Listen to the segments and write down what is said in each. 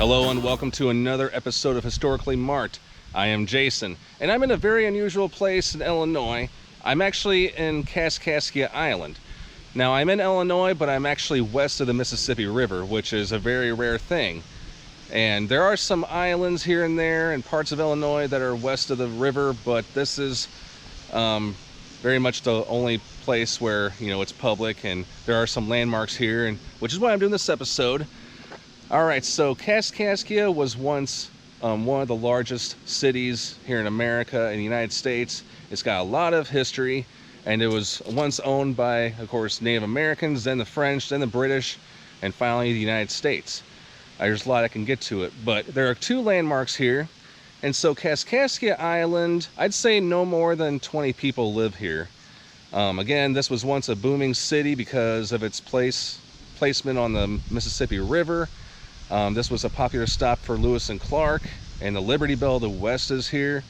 Hello and welcome to another episode of Historically Marked. I am Jason, and I'm in a very unusual place in Illinois. I'm actually in Kaskaskia Island. Now, I'm in Illinois, but I'm actually west of the Mississippi River, which is a very rare thing. And there are some islands here and there in parts of Illinois that are west of the river, but this is very much the only place where, it's public, and there are some landmarks here, and which is why I'm doing this episode. All right, so Kaskaskia was once one of the largest cities here in America and the United States. It's got a lot of history, and it was once owned by, of course, Native Americans, then the French, then the British, and finally the United States. There's a lot I can get to it, but there are two landmarks here. And so Kaskaskia Island, I'd say no more than 20 people live here. Again, this was once a booming city because of its placement on the Mississippi River. This was a popular stop for Lewis and Clark, and the Liberty Bell to the west is here.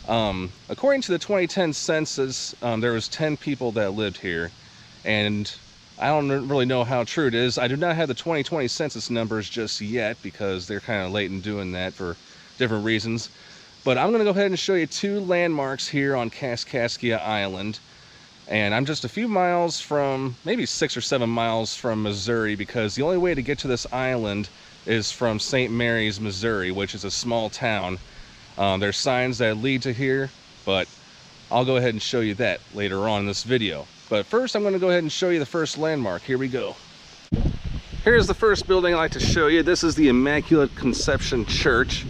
According to the 2010 census, there was 10 people that lived here, and I don't really know how true it is. I do not have the 2020 census numbers just yet because they're kind of late in doing that for different reasons. But I'm going to go ahead and show you two landmarks here on Kaskaskia Island. And I'm just a few miles from, maybe 6 or 7 miles from Missouri, because the only way to get to this island is from St. Mary's, Missouri, which is a small town. There's signs that lead to here, but I'll go ahead and show you that later on in this video. But first, I'm going to go ahead and show you the first landmark. Here we go. Here's the first building I'd like to show you. This is the Immaculate Conception Church.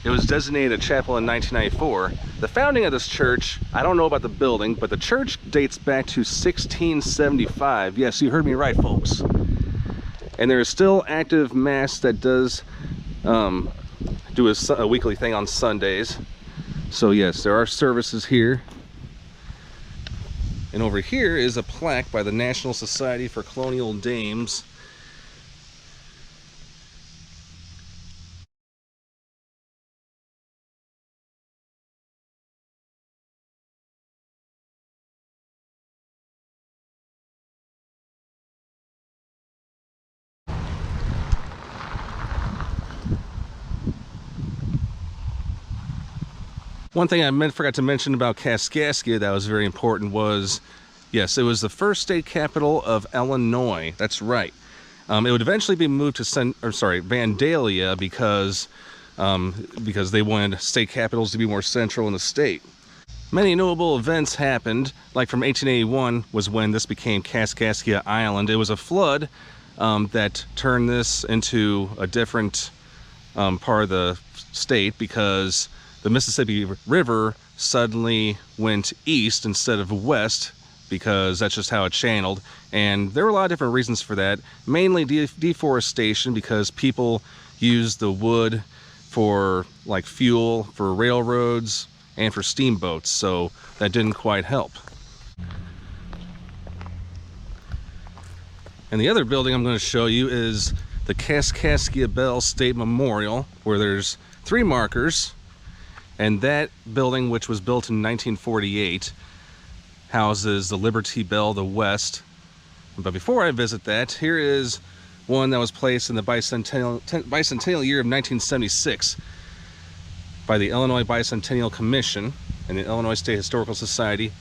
It was designated a chapel in 1994. The founding of this church, I don't know about the building, but the church dates back to 1675. Yes, you heard me right, folks. And there is still active mass that does do a weekly thing on Sundays. So yes, there are services here. And over here is a plaque by the National Society for Colonial Dames. One thing I forgot to mention about Kaskaskia that was very important was, yes, it was the first state capital of Illinois. That's right. It would eventually be moved to Vandalia because they wanted state capitals to be more central in the state. Many notable events happened, like from 1881 was when this became Kaskaskia Island. It was a flood that turned this into a different part of the state because the Mississippi River suddenly went east instead of west because that's just how it channeled. And there were a lot of different reasons for that, mainly deforestation, because people used the wood for like fuel for railroads and for steamboats, so that didn't quite help. And the other building I'm going to show you is the Kaskaskia Bell State Memorial, where there's 3 markers. And that building, which was built in 1948, houses the Liberty Bell, the west. But before I visit that, here is one that was placed in the bicentennial year of 1976 by the Illinois Bicentennial Commission and the Illinois State Historical Society.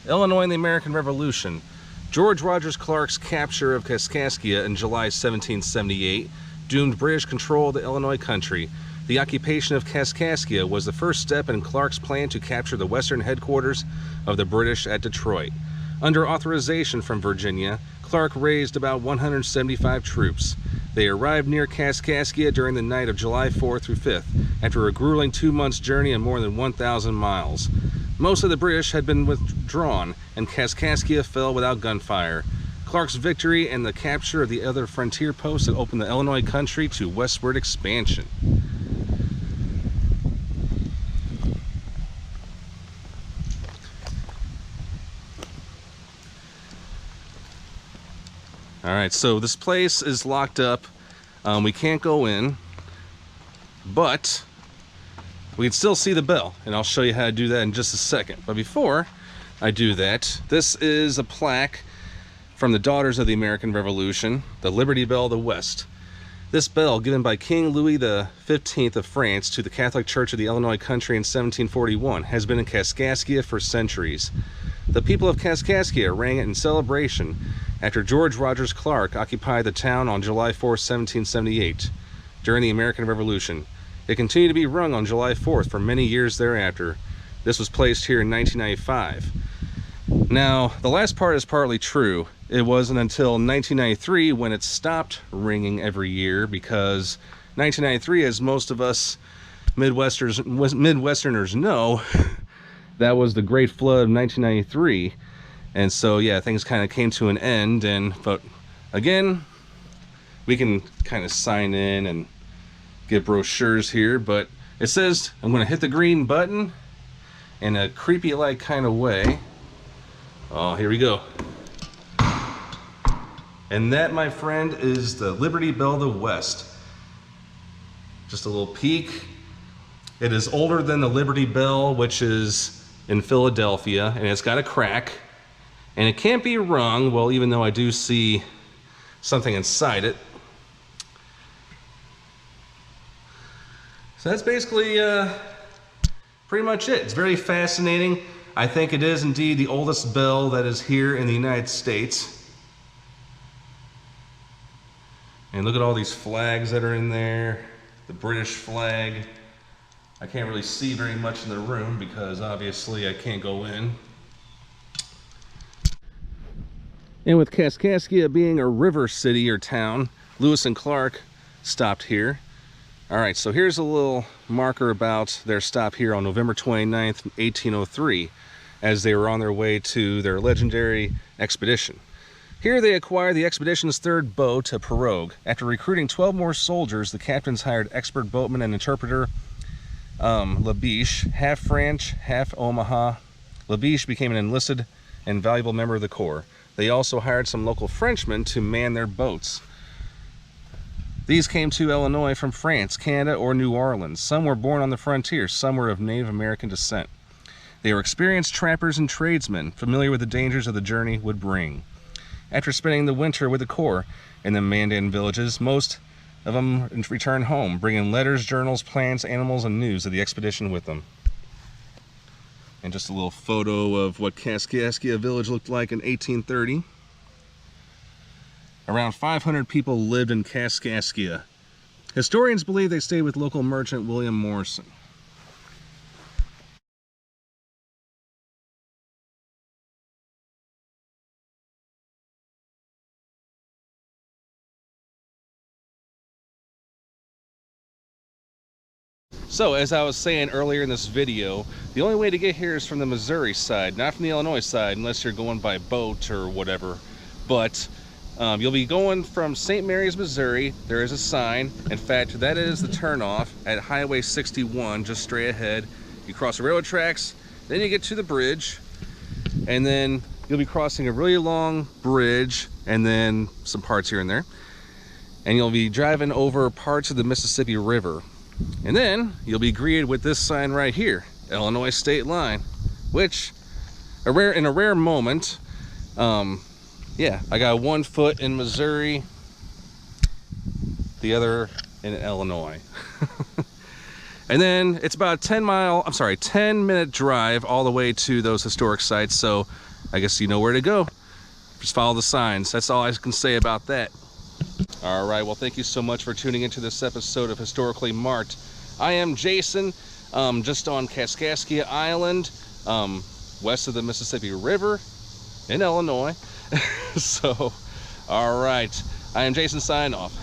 Illinois and the American Revolution. George Rogers Clark's capture of Kaskaskia in July 1778 doomed British control of the Illinois country. The occupation of Kaskaskia was the first step in Clark's plan to capture the western headquarters of the British at Detroit. Under authorization from Virginia, Clark raised about 175 troops. They arrived near Kaskaskia during the night of July 4th through 5th, after a grueling 2 months journey and more than 1,000 miles. Most of the British had been withdrawn, and Kaskaskia fell without gunfire. Clark's victory and the capture of the other frontier posts had opened the Illinois country to westward expansion. Alright, so this place is locked up. We can't go in, but we can still see the bell, and I'll show you how to do that in just a second. But before I do that, this is a plaque from the Daughters of the American Revolution, the Liberty Bell, the West. This bell, given by King Louis XV of France to the Catholic Church of the Illinois country in 1741, has been in Kaskaskia for centuries. The people of Kaskaskia rang it in celebration after George Rogers Clark occupied the town on July 4, 1778, during the American Revolution. It continued to be rung on July 4th for many years thereafter. This was placed here in 1995. Now, the last part is partly true. It wasn't until 1993 when it stopped ringing every year, because 1993, as most of us Midwesterners know, that was the Great Flood of 1993. And so, yeah, things kind of came to an end. But again, we can kind of sign in and get brochures here. But it says I'm going to hit the green button in a creepy-like kind of way. Oh, here we go. And that, my friend, is the Liberty Bell of the West. Just a little peek. It is older than the Liberty Bell, which is in Philadelphia, and it's got a crack. And it can't be rung, well, even though I do see something inside it. So that's basically pretty much it. It's very fascinating. I think it is indeed the oldest bell that is here in the United States. And look at all these flags that are in there. The British flag. I can't really see very much in the room because obviously I can't go in. And with Kaskaskia being a river city or town, Lewis and Clark stopped here. All right, so here's a little marker about their stop here on November 29th, 1803, as they were on their way to their legendary expedition. Here they acquired the expedition's third boat, a pirogue. After recruiting 12 more soldiers, the captains hired expert boatman and interpreter Labiche, half French, half Omaha. Labiche became an enlisted and valuable member of the Corps. They also hired some local Frenchmen to man their boats. These came to Illinois from France, Canada, or New Orleans. Some were born on the frontier, some were of Native American descent. They were experienced trappers and tradesmen, familiar with the dangers of the journey would bring. After spending the winter with the Corps in the Mandan villages, most of them returned home, bringing letters, journals, plans, animals, and news of the expedition with them. And just a little photo of what Kaskaskia village looked like in 1830. Around 500 people lived in Kaskaskia. Historians believe they stayed with local merchant William Morrison. So, as I was saying earlier in this video, the only way to get here is from the Missouri side, not from the Illinois side, unless you're going by boat or whatever. But you'll be going from St. Mary's, Missouri. There is a sign. In fact, that is the turnoff at Highway 61, just straight ahead. You cross the railroad tracks, then you get to the bridge, and then you'll be crossing a really long bridge, and then some parts here and there. And you'll be driving over parts of the Mississippi River. And then you'll be greeted with this sign right here, Illinois state line, which in a rare moment, yeah, I got one foot in Missouri, the other in Illinois. And then it's about a 10-minute drive all the way to those historic sites. So I guess you know where to go. Just follow the signs. That's all I can say about that. All right, well, thank you so much for tuning into this episode of Historically Marked. I am Jason, just on Kaskaskia Island, west of the Mississippi River in Illinois. So, all right, I am Jason, signing off.